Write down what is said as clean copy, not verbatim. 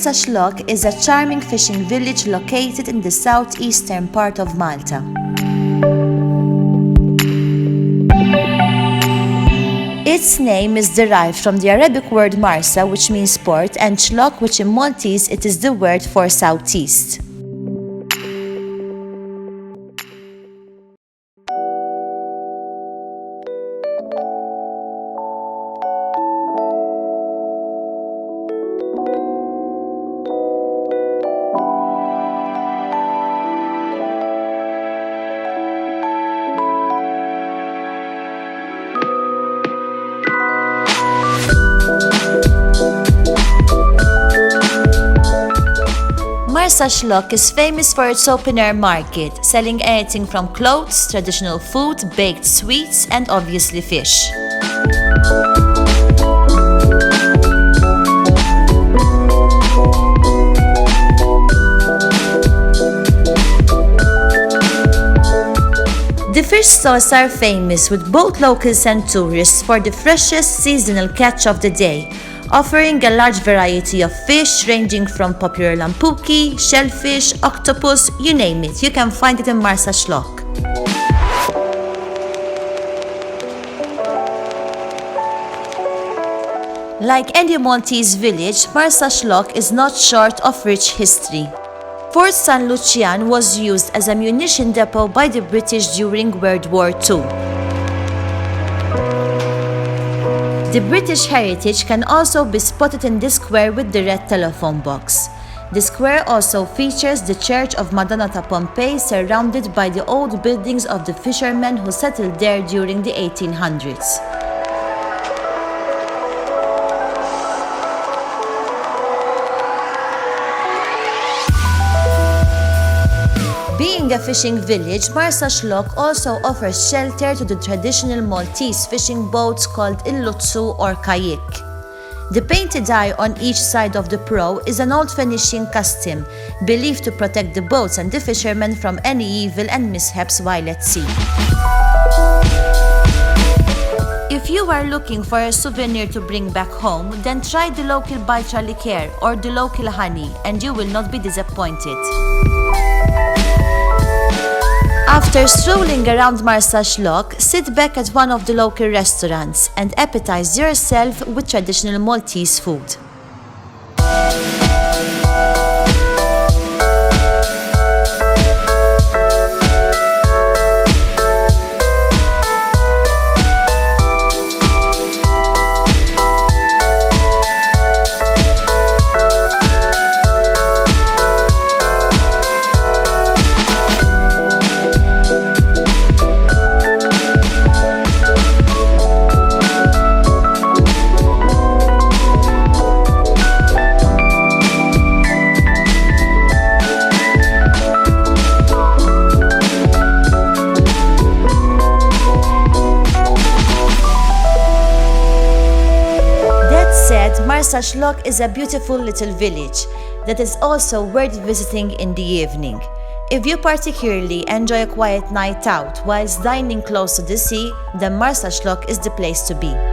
Marsaxlokk is a charming fishing village located in the southeastern part of Malta. Its name is derived from the Arabic word Marsa, which means port, and Xlokk, which in Maltese it is the word for southeast. Marsaxlokk is famous for its open-air market, selling anything from clothes, traditional food, baked sweets, and obviously fish. The fish stalls are famous, with both locals and tourists, for the freshest seasonal catch of the day, offering a large variety of fish ranging from popular lampuki, shellfish, octopus, you name it, you can find it in Marsaxlokk. Like any Maltese village, Marsaxlokk is not short of rich history. Fort San Lucian was used as a munition depot by the British during World War II. The British heritage can also be spotted in the square with the red telephone box. The square also features the Church of Madonna ta Pompei, surrounded by the old buildings of the fishermen who settled there during the 1800s. Being a fishing village, Marsaxlokk also offers shelter to the traditional Maltese fishing boats called illutsu or kayak. The painted eye on each side of the prow is an old Phoenician custom, believed to protect the boats and the fishermen from any evil and mishaps while at sea. If you are looking for a souvenir to bring back home, then try the local baitra liqueur or the local honey, and you will not be disappointed. After strolling around Marsaxlokk, sit back at one of the local restaurants and appetize yourself with traditional Maltese food. Marsaxlokk is a beautiful little village that is also worth visiting in the evening. If you particularly enjoy a quiet night out whilst dining close to the sea, then Marsaxlokk is the place to be.